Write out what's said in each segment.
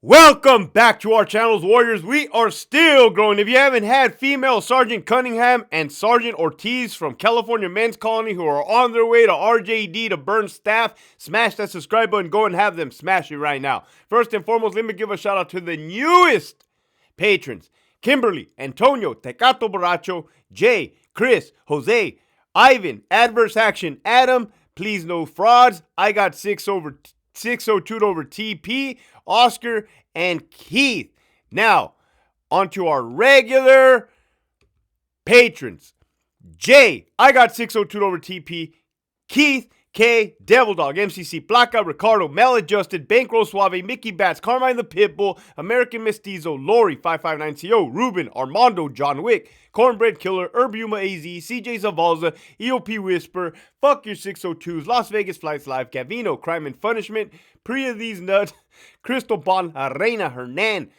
Welcome back to our channels, Warriors. We are still growing. If you haven't had female Sergeant Cunningham and Sergeant Ortiz from California Men's Colony who are on their way to RJD to burn staff, smash that subscribe button. Go and have them smash it right now. First and foremost, let me give a shout out to the newest patrons. Kimberly, Antonio, Tecato Borracho, Jay, Chris, Jose, Ivan, Adverse Action, Adam, Please No Frauds, I got 602 over TP, Oscar, and Keith. Now, onto our regular patrons. Jay, I got 602 over TP, Keith, K, Devil Dog, MCC, Blackout, Ricardo, Maladjusted, Bankroll Suave, Mickey Bats, Carmine the Pitbull, American Mestizo, Lori, 559CO, Ruben, Armando, John Wick, Cornbread Killer, Herbuma AZ, CJ Zavalza, EOP Whisper, Fuck Your 602s, Las Vegas Flights Live, Gavino, Crime and Punishment, Priya These Nuts, Cristobal, Reina, Hernan,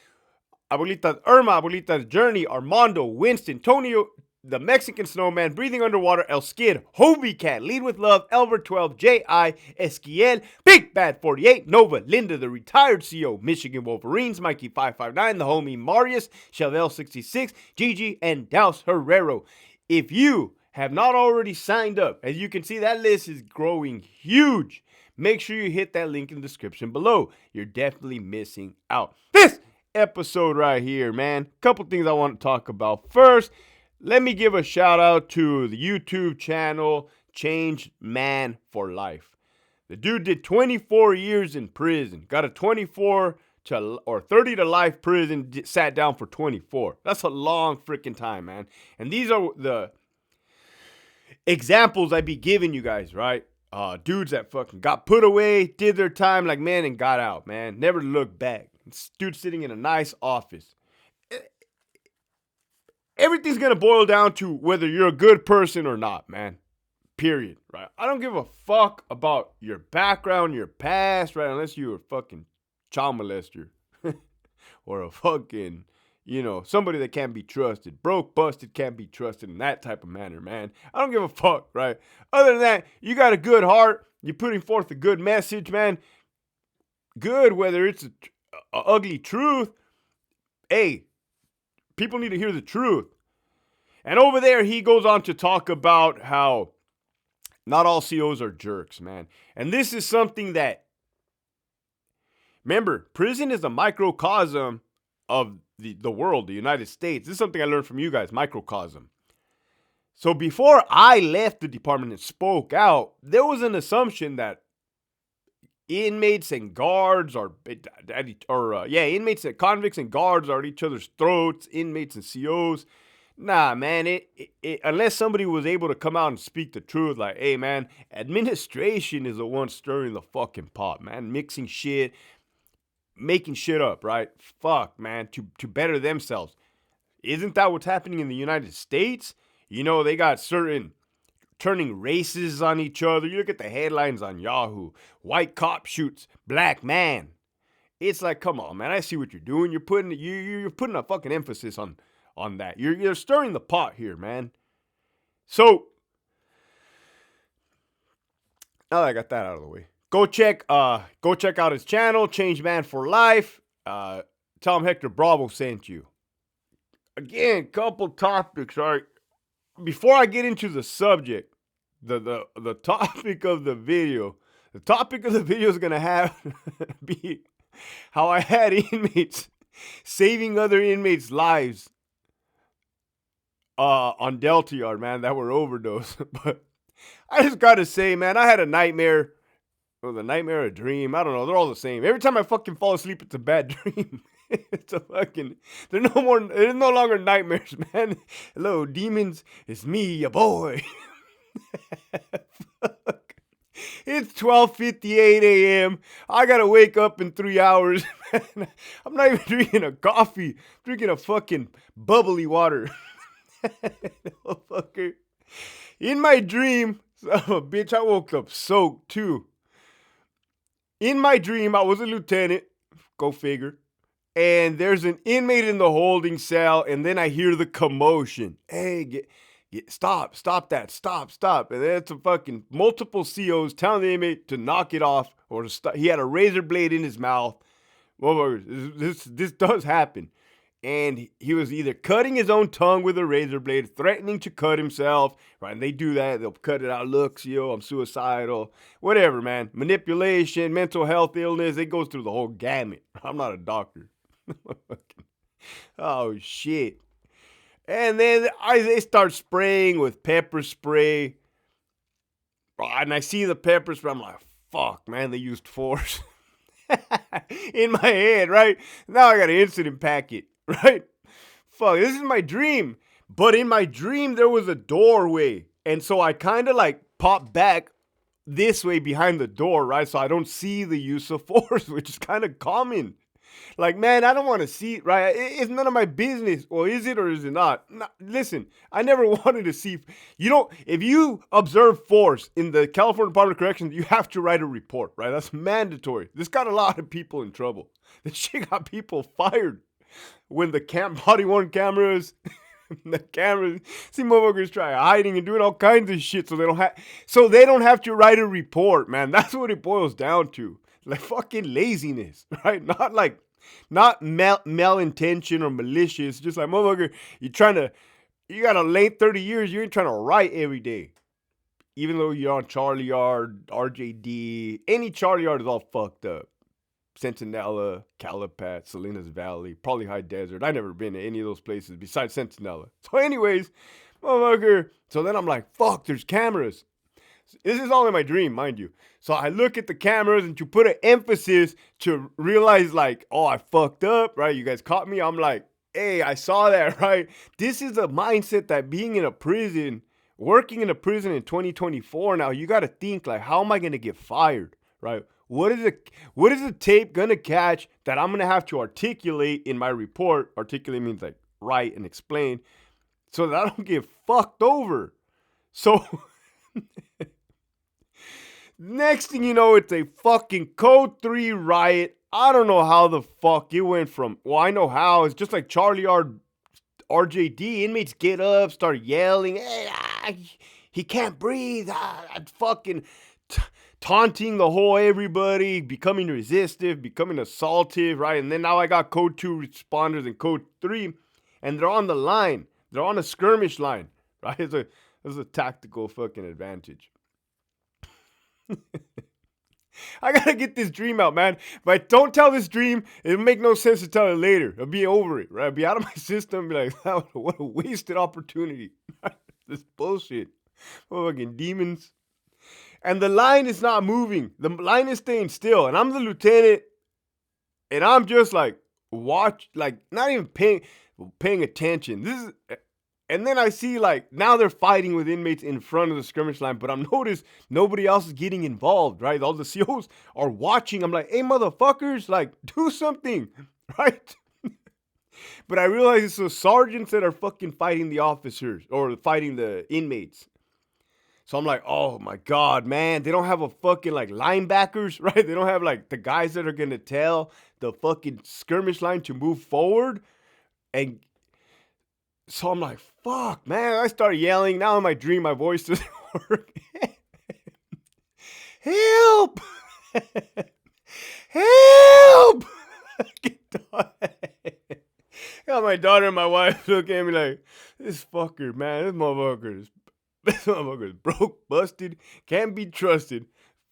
Abuelita's Irma, Abuelita's Journey, Armando, Winston, Tonio, the Mexican Snowman, Breathing Underwater, El Skid, Hobie Cat, Lead With Love, Elbert 12, J.I., Esquiel, Big Bad 48, Nova, Linda, the Retired CO, Michigan Wolverines, Mikey 559, the homie Marius, Chevelle 66, Gigi, and Douse Herrero. If you have not already signed up, as you can see, that list is growing huge. Make sure you hit that link in the description below. You're definitely missing out. This episode right here, man, couple things I want to talk about. First, let me give a shout out to the YouTube channel Change Man for Life. The dude did 24 years in prison, got a 24 to or 30 to life prison, sat down for 24. That's a long freaking time, man. And these are the examples I be giving you guys, right? Dudes that fucking got put away, did their time like man, and got out, man. Never looked back. This dude sitting in a nice office. Everything's going to boil down to whether you're a good person or not, man. Period, right? I don't give a fuck about your background, your past, right? Unless you're a fucking child molester or a fucking, somebody that can't be trusted. Broke, busted, can't be trusted in that type of manner, man. I don't give a fuck, right? Other than that, you got a good heart. You're putting forth a good message, man. Good, whether it's a ugly truth. Hey, people need to hear the truth. And over there, he goes on to talk about how not all COs are jerks, man. And this is something that, remember, prison is a microcosm of the world, the United States. This is something I learned from you guys, microcosm. So before I left the department and spoke out, there was an assumption that inmates and guards inmates and convicts and guards are at each other's throats, inmates and COs. Nah, man, unless somebody was able to come out and speak the truth, like, hey, man, administration is the one stirring the fucking pot, man, mixing shit, making shit up, right? Fuck, man, to better themselves. Isn't that what's happening in the United States? They got certain turning races on each other. You look at the headlines on Yahoo. White cop shoots black man. It's like, come on, man. I see what you're doing. You're putting a fucking emphasis on that. You're stirring the pot here, man. So now that I got that out of the way, go check out his channel, Change Man for Life. Tell him Hector Bravo sent you. Again, couple topics, all right. Before I get into the subject, the topic of the video, is gonna be how I had inmates saving other inmates' lives on Delta Yard, man, that were overdose. But I just gotta say, man, I had a nightmare. Or the nightmare, a dream. I don't know. They're all the same. Every time I fucking fall asleep, it's a bad dream. There's no longer nightmares, man. Hello, demons. It's me, your boy. Fuck. It's 12:58 a.m. I gotta wake up in 3 hours. Man. I'm not even drinking a coffee. I'm drinking a fucking bubbly water. Fucker. In my dream, bitch, I woke up soaked too. In my dream, I was a lieutenant, go figure, and there's an inmate in the holding cell, and then I hear the commotion. Hey, stop that. And then it's a fucking multiple COs telling the inmate to knock it off or to stop. He had a razor blade in his mouth. Motherfuckers, this does happen. And he was either cutting his own tongue with a razor blade, threatening to cut himself, right? And they do that. They'll cut it out. Look, yo, I'm suicidal. Whatever, man. Manipulation, mental health illness. It goes through the whole gamut. I'm not a doctor. Oh, shit. And then they start spraying with pepper spray. And I see the pepper spray. I'm like, fuck, man, they used force. In my head, right? Now I got an incident packet. Right? Fuck, this is my dream. But in my dream, there was a doorway. And so I kind of like pop back this way behind the door, right? So I don't see the use of force, which is kind of common. Like, man, I don't want to see it, right? It's none of my business. Well, is it or is it not? No, listen, I never wanted to see. If you observe force in the California Department of Corrections, you have to write a report, right? That's mandatory. This got a lot of people in trouble. This shit got people fired. When the body-worn cameras, see motherfuckers try hiding and doing all kinds of shit so they don't have to write a report, man. That's what it boils down to. Like fucking laziness, right? Not malintention or malicious. Just like motherfucker, you got a late 30 years, you ain't trying to write every day. Even though you're on Charlie Yard, RJD, any Charlie Yard is all fucked up. Centinela, Calipat, Salinas Valley, probably High Desert. I've never been to any of those places besides Centinela. So anyways, motherfucker. So then I'm like, fuck, there's cameras. This is all in my dream, mind you. So I look at the cameras and to put an emphasis to realize like, oh, I fucked up, right? You guys caught me. I'm like, hey, I saw that, right? This is a mindset that being in a prison, working in a prison in 2024 now, you got to think like, how am I going to get fired, right? What is the tape gonna catch that I'm gonna have to articulate in my report? Articulate means like write and explain, so that I don't get fucked over. So next thing you know, it's a fucking Code 3 riot. I don't know how the fuck it went from. Well, I know how. It's just like Charlie RJD. Inmates get up, start yelling. Hey, he can't breathe. Fucking. Taunting the whole everybody, becoming resistive, becoming assaultive, right? And then now I got Code 2 responders and Code 3, and they're on the line. They're on a skirmish line, right? It's a tactical fucking advantage. I gotta get this dream out, man. If I don't tell this dream, it'll make no sense to tell it later. I'll be over it, right? I'll be out of my system, be like, what a wasted opportunity. This bullshit. Fucking demons. And the line is not moving. The line is staying still. And I'm the lieutenant. And I'm just like, not even paying attention. And then I see like, now they're fighting with inmates in front of the skirmish line. But I've noticed nobody else is getting involved, right? All the COs are watching. I'm like, hey, motherfuckers, like, do something, right? But I realize it's the sergeants that are fucking fighting the officers or fighting the inmates. So I'm like, oh my God, man, they don't have a fucking like linebackers, right? They don't have like the guys that are going to tell the fucking skirmish line to move forward. And so I'm like, fuck, man. I start yelling. Now in my dream, my voice doesn't work. Help! Help! Got my daughter and my wife looking at me like, this fucker, man, this motherfucker is broke, busted, can't be trusted.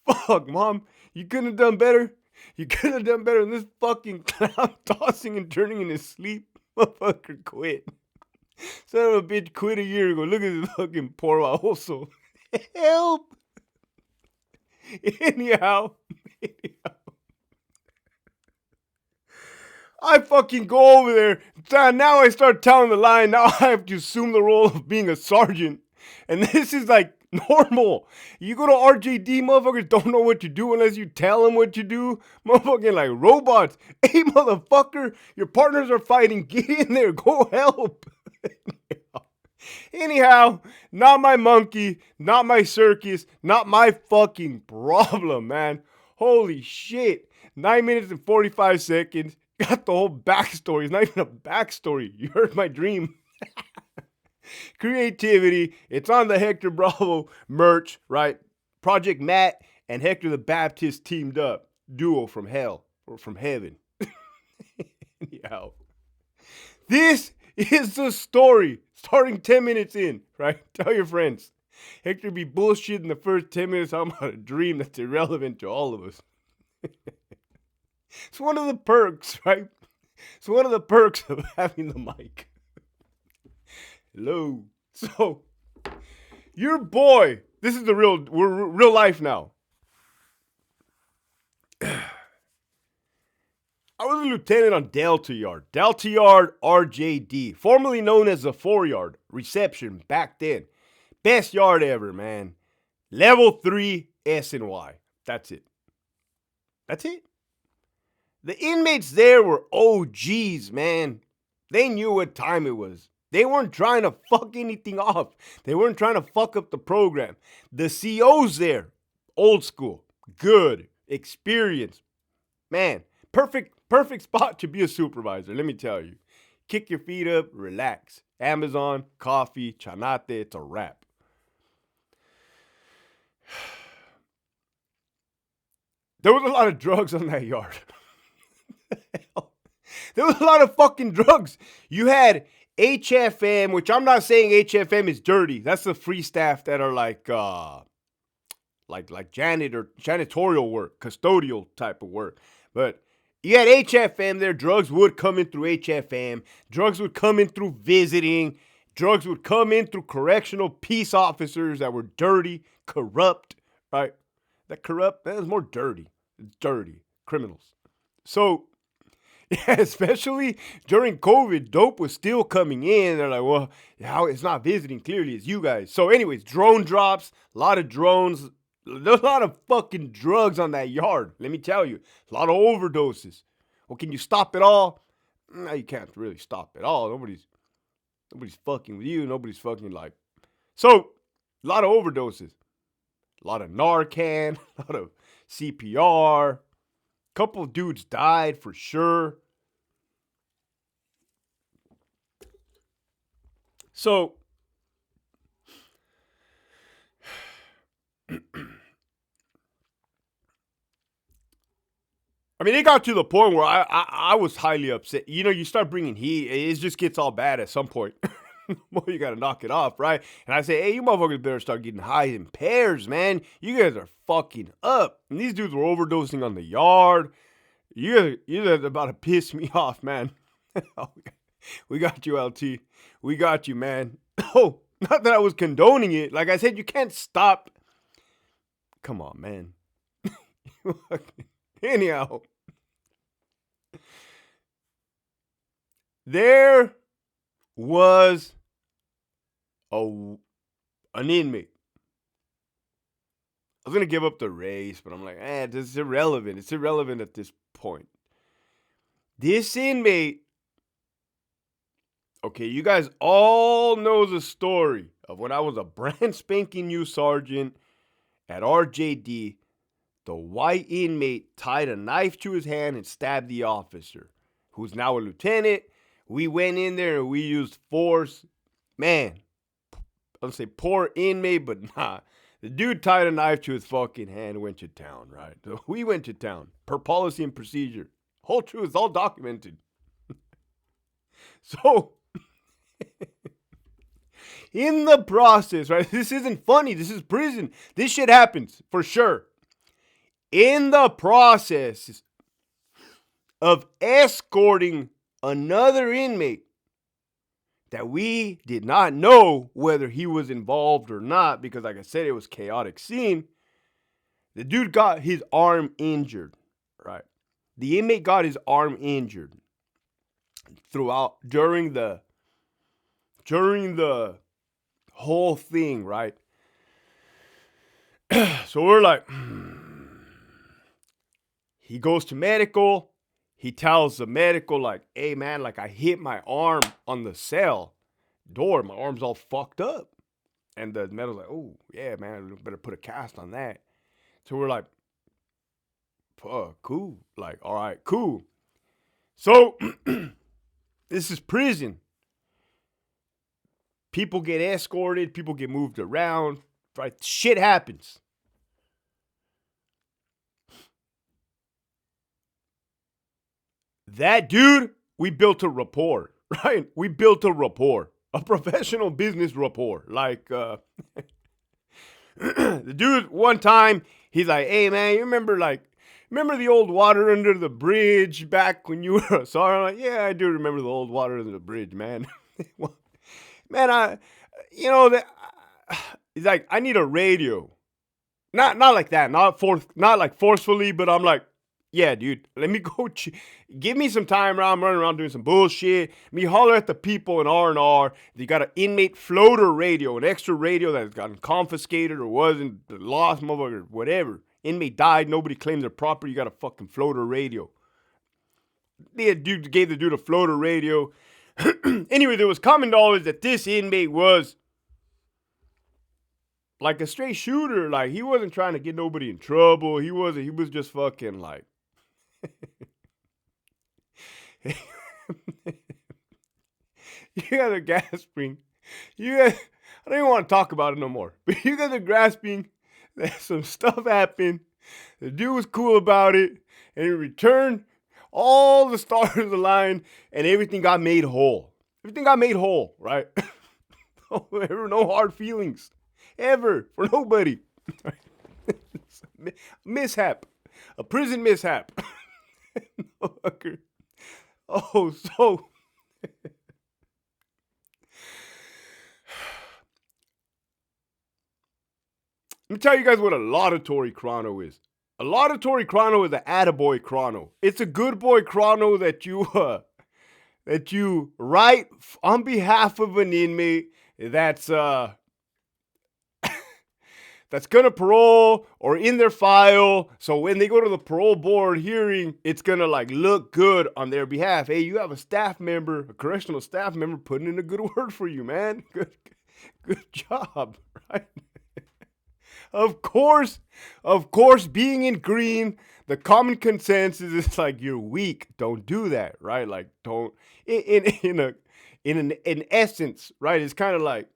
Fuck, Mom, you couldn't have done better. You couldn't have done better than this fucking clown tossing and turning in his sleep. Motherfucker quit. Son of a bitch quit a year ago. Look at this fucking poor also. Help! Anyhow. I fucking go over there. Now I start telling the line. Now I have to assume the role of being a sergeant. And this is like normal. You go to RJD, motherfuckers don't know what to do unless you tell them what to do. Motherfucking like robots. Hey, motherfucker, your partners are fighting. Get in there. Go help. Anyhow, not my monkey, not my circus, not my fucking problem, man. Holy shit. 9 minutes and 45 seconds. Got the whole backstory. It's not even a backstory. You heard my dream. Creativity. It's on the Hector Bravo merch, right? Project Matt and Hector the Baptist teamed up. Duo from hell or from heaven. Anyhow, this is the story starting 10 minutes in, right? Tell your friends. Hector be bullshit in the first 10 minutes. I'm about a dream that's irrelevant to all of us. It's one of the perks, right? It's one of the perks of having the mic. Hello. So, your boy, this is we're real life now. I was a lieutenant on Delta Yard. Delta Yard RJD, formerly known as the 4 Yard. Reception back then. Best yard ever, man. Level 3 S&Y. That's it. That's it. The inmates there were OGs, man. They knew what time it was. They weren't trying to fuck anything off. They weren't trying to fuck up the program. The COs there, old school, good, experienced. Man, perfect spot to be a supervisor, let me tell you. Kick your feet up, relax. Amazon, coffee, chanate, it's a wrap. There was a lot of drugs on that yard. There was a lot of fucking drugs. You had HFM, which I'm not saying HFM is dirty. That's the free staff that are like janitorial work, custodial type of work. But you had HFM there. Drugs would come in through HFM. Drugs would come in through visiting. Drugs would come in through correctional peace officers that were dirty, corrupt, right? That was more dirty. Dirty criminals. So, yeah, especially during COVID, dope was still coming in. They're like, well, how it's not visiting clearly, it's you guys. So, anyways, drone drops, a lot of drones. There's a lot of fucking drugs on that yard. Let me tell you, a lot of overdoses. Well, can you stop it all? No, you can't really stop it all. Nobody's fucking with you. Nobody's fucking like. So, a lot of overdoses. A lot of Narcan, a lot of CPR. Couple of dudes died for sure. So, I mean, it got to the point where I was highly upset. You know, you start bringing heat, it just gets all bad at some point. Well, you gotta knock it off, right? And I say, hey, you motherfuckers better start getting high in pairs, man. You guys are fucking up. And these dudes were overdosing on the yard. You're about to piss me off, man. We got you, LT. We got you, man. Oh, not that I was condoning it. Like I said, you can't stop. Come on, man. Anyhow, there was an inmate. I was going to give up the race, but I'm like, this is irrelevant. It's irrelevant at this point. This inmate, okay, you guys all know the story of when I was a brand spanking new sergeant at RJD. The white inmate tied a knife to his hand and stabbed the officer, who's now a lieutenant. We went in there and we used force. Man, I'll say poor inmate, but nah. The dude tied a knife to his fucking hand and went to town, right? So we went to town per policy and procedure. Whole truth, it's all documented. So, in the process, right? This isn't funny. This is prison. This shit happens for sure. In the process of escorting another inmate that we did not know whether he was involved or not, because like I said, it was a chaotic scene. The dude got his arm injured, right? The inmate got his arm injured during the whole thing, right? So we're like, he goes to medical. He tells the medical, like, hey, man, like, I hit my arm on the cell door. My arm's all fucked up. And the medical's like, oh, yeah, man, better put a cast on that. So we're like, cool. Like, all right, cool. So, this is prison. People get escorted. People get moved around. Right? Shit happens. That dude, we built a rapport, right? We built a rapport, a professional business rapport. Like, the dude, one time, he's like, hey, man, you remember the old water under the bridge back when you were a sergeant? I'm like, yeah, I do remember the old water under the bridge, man. Man, that he's like, I need a radio. Not like that, not like forcefully, but I'm like, yeah, dude, let me go. Give me some time around. I'm running around doing some bullshit. Me holler at the people in R&R. They got an inmate floater radio, an extra radio that's gotten confiscated or wasn't lost, motherfucker, whatever. Inmate died. Nobody claimed their property. You got a fucking floater radio. The dude gave the dude a floater radio. Anyway, there was common knowledge that this inmate was like a straight shooter. Like, he wasn't trying to get nobody in trouble. He was just fucking like. You guys are gasping. I don't even want to talk about it no more. But you guys are grasping that some stuff happened. The dude was cool about it. And in return, all the stars aligned and everything got made whole. Everything got made whole, right? No hard feelings. Ever. For nobody. Mishap. A prison mishap. Oh, so. Let me tell you guys what a laudatory chrono is. A laudatory chrono is an attaboy chrono. It's a good boy chrono that you write on behalf of an inmate that's gonna parole or in their file. So when they go to the parole board hearing, it's gonna like look good on their behalf. Hey, you have a staff member, a correctional staff member, putting in a good word for you, man. Good job, right? Of course, being in green, the common consensus is like, you're weak. Don't do that, right? Like, don't. In essence, right? It's kind of like,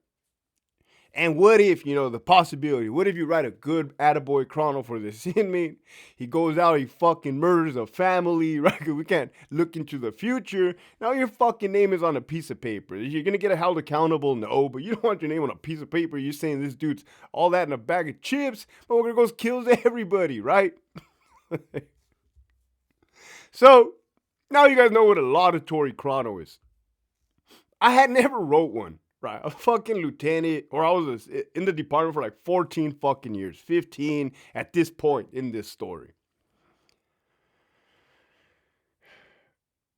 and what if, the possibility, what if you write a good attaboy chrono for this inmate? He goes out, he fucking murders a family, right? 'Cause we can't look into the future. Now your fucking name is on a piece of paper. You're going to get held accountable? No, but you don't want your name on a piece of paper. You're saying this dude's all that in a bag of chips, but we're going to go kills everybody, right? So, now you guys know what a laudatory chrono is. I had never wrote one. Right, a fucking lieutenant, or I was in the department for like 14 fucking years, 15 at this point in this story.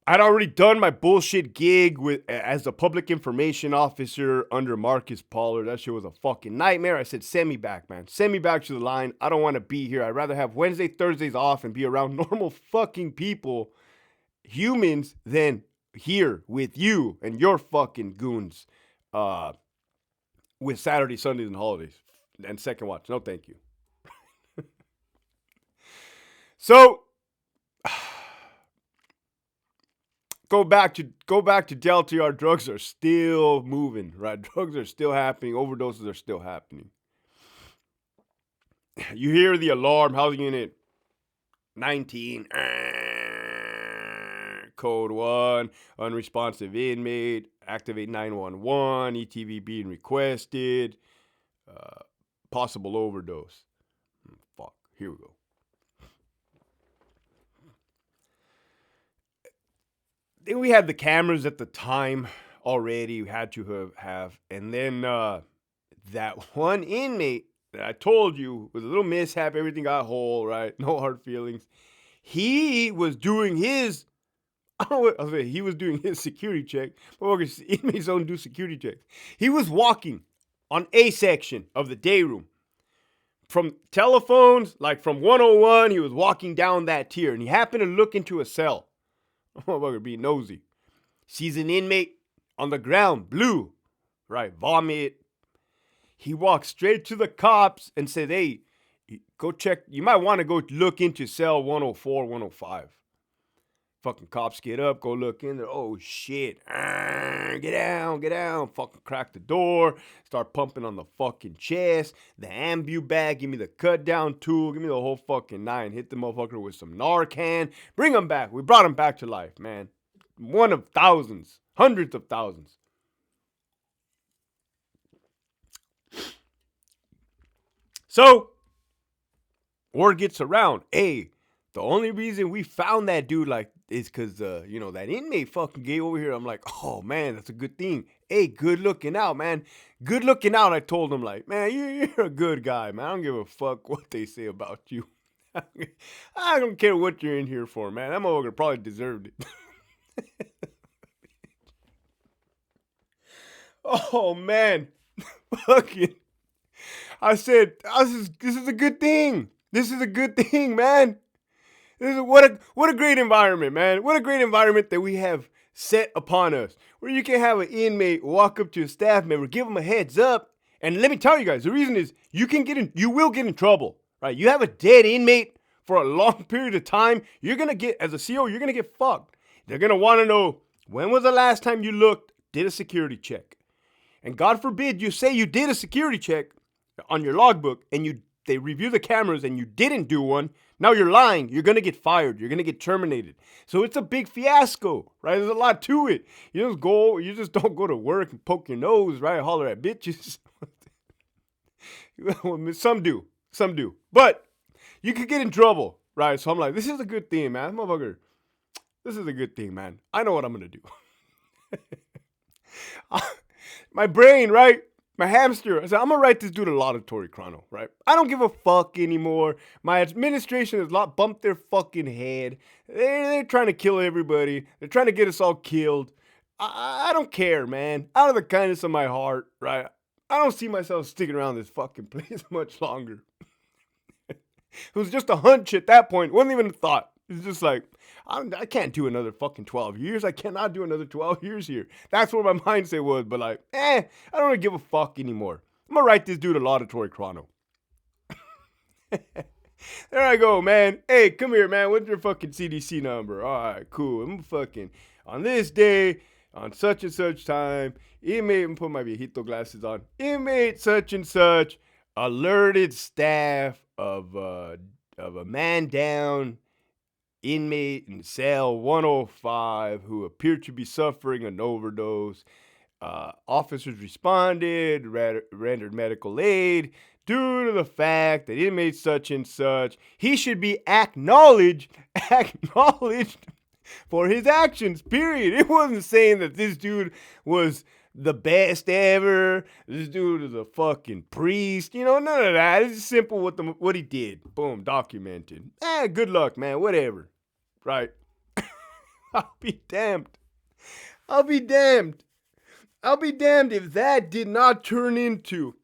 I'd already done my bullshit gig as a public information officer under Marcus Pollard. That shit was a fucking nightmare. I said, send me back, man. Send me back to the line. I don't want to be here. I'd rather have Wednesday, Thursdays off and be around normal fucking people, humans, than here with you and your fucking goons. With Saturday, Sundays, and holidays, and second watch. No, thank you. So, go back to Delta. Our drugs are still moving, right? Drugs are still happening. Overdoses are still happening. You hear the alarm. Housing unit 19. Code 1, unresponsive inmate, activate 911, ETV being requested, possible overdose. Fuck, here we go. Then we had the cameras at the time already, we had to have, and then that one inmate that I told you was a little mishap, everything got whole, right? No hard feelings. He was doing his he was doing his security check. But inmates don't do security checks. He was walking on A section of the day room. From telephones, like from 101, he was walking down that tier. And he happened to look into a cell. Motherfucker being nosy. Sees an inmate on the ground, blue. Right, vomit. He walked straight to the cops and said, hey, go check. You might want to go look into cell 104, 105. Fucking cops get up, go look in there. Oh shit. Get down, get down. Fucking crack the door. Start pumping on the fucking chest. The ambu bag. Give me the cut down tool. Give me the whole fucking nine. Hit the motherfucker with some Narcan. Bring him back. We brought him back to life, man. One of thousands. Hundreds of thousands. So, word gets around. Hey, the only reason we found that dude like is because that inmate fucking gay over here. I'm like, oh man, that's a good thing. Hey, good looking out, man. Good looking out. I told him like, man, you're a good guy, man. I don't give a fuck what they say about you. I don't care what you're in here for, man. That motherfucker probably deserved it. Oh man, fucking. I said, this is a good thing. This is a good thing, man. What a great environment, man. What a great environment that we have set upon us. Where you can have an inmate walk up to a staff member, give them a heads up. And let me tell you guys, the reason is you will get in trouble, right? You have a dead inmate for a long period of time. You're going to get, as a CO, you're going to get fucked. They're going to want to know, when was the last time you did a security check? And God forbid you say you did a security check on your logbook and they review the cameras and you didn't do one. Now you're lying. You're going to get fired. You're going to get terminated. So it's a big fiasco, right? There's a lot to it. You just don't go to work and poke your nose, right? Holler at bitches. Some do. But you could get in trouble, right? So I'm like, this is a good thing, man. Motherfucker, this is a good thing, man. I know what I'm going to do. My brain, right? My hamster. I said, I'm going to write this dude a laudatory chrono, right? I don't give a fuck anymore. My administration has bumped their fucking head. They're trying to kill everybody. They're trying to get us all killed. I don't care, man. Out of the kindness of my heart, right? I don't see myself sticking around this fucking place much longer. It was just a hunch at that point. It wasn't even a thought. It's just like, I can't do another fucking 12 years. I cannot do another 12 years here. That's what my mindset was. But like, I don't really give a fuck anymore. I'm going to write this dude a laudatory chrono. There I go, man. Hey, come here, man. What's your fucking CDC number? All right, cool. I'm fucking, on this day, on such and such time, inmate, I'm put my viejito glasses on. Inmate such and such alerted staff of a man down inmate in cell 105 who appeared to be suffering an overdose. Officers responded, rendered medical aid due to the fact that inmate such and such, he should be acknowledged for his actions, period. It wasn't saying that this dude was the best ever. This dude is a fucking priest. None of that. It's simple what he did. Boom, documented. Good luck, man. Whatever. Right? I'll be damned if that did not turn into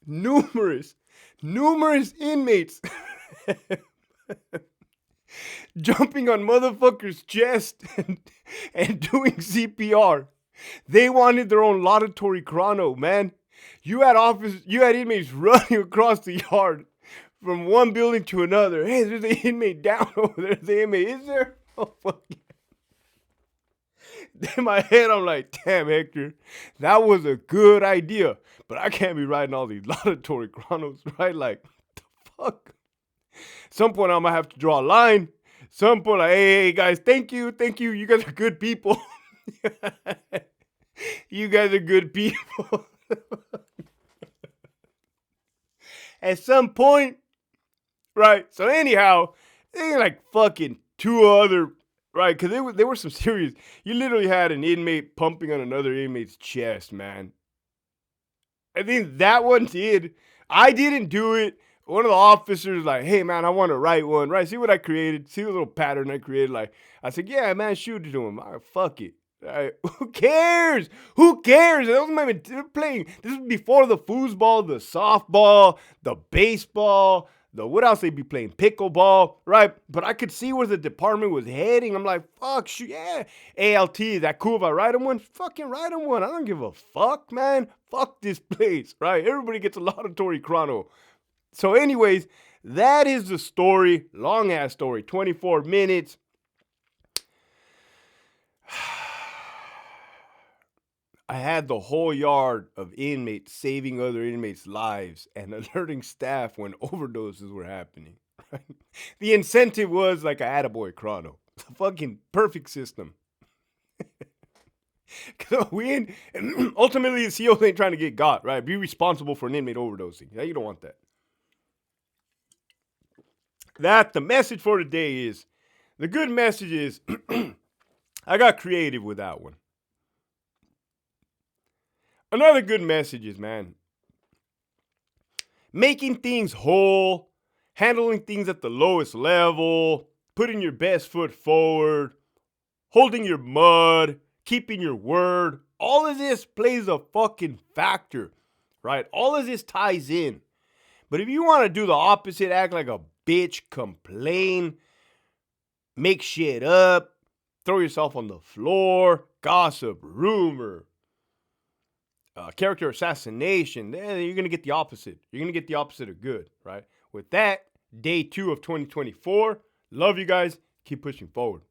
numerous inmates jumping on motherfuckers' chest and doing CPR. They wanted their own laudatory chrono, man. You had inmates running across the yard from one building to another. Hey, there's an inmate down over there. There's the inmate. Is there? Oh, fuck yeah. In my head, I'm like, damn, Hector, that was a good idea. But I can't be writing all these laudatory chronos, right? Like, what the fuck? Some point, I'm going to have to draw a line. Some point, like, hey, guys, thank you. You guys are good people. You guys are good people. At some point, right? So anyhow, they like fucking two other, right? Because they were some serious. You literally had an inmate pumping on another inmate's chest, man. I think that one did. I didn't do it. One of the officers like, hey, man, I want to write one, right? See what I created? See the little pattern I created? Like, I said, yeah, man, shoot it to him. Fuck it. Right. Who cares? They're playing. This was before the foosball, the softball, the baseball, what else they be playing? Pickleball, right? But I could see where the department was heading. I'm like, fuck, yeah. ALT, is that cool if I write them one? Fucking write them one. I don't give a fuck, man. Fuck this place, right? Everybody gets a laudatory chrono. So anyways, that is the story. Long ass story. 24 minutes. had the whole yard of inmates saving other inmates' lives and alerting staff when overdoses were happening. Right? The incentive was like a attaboy chrono. It's a fucking perfect system. Ultimately, the CEOs ain't trying to get got, right? Be responsible for an inmate overdosing. Yeah, you don't want that. The message for today is, the good message is, I got creative with that one. Another good message is, man, making things whole, handling things at the lowest level, putting your best foot forward, holding your mud, keeping your word. All of this plays a fucking factor, right? All of this ties in. But if you want to do the opposite, act like a bitch, complain, make shit up, throw yourself on the floor, gossip, rumor, character assassination, then you're going to get the opposite. You're going to get the opposite of good, right? With that, day 2 of 2024. Love you guys. Keep pushing forward.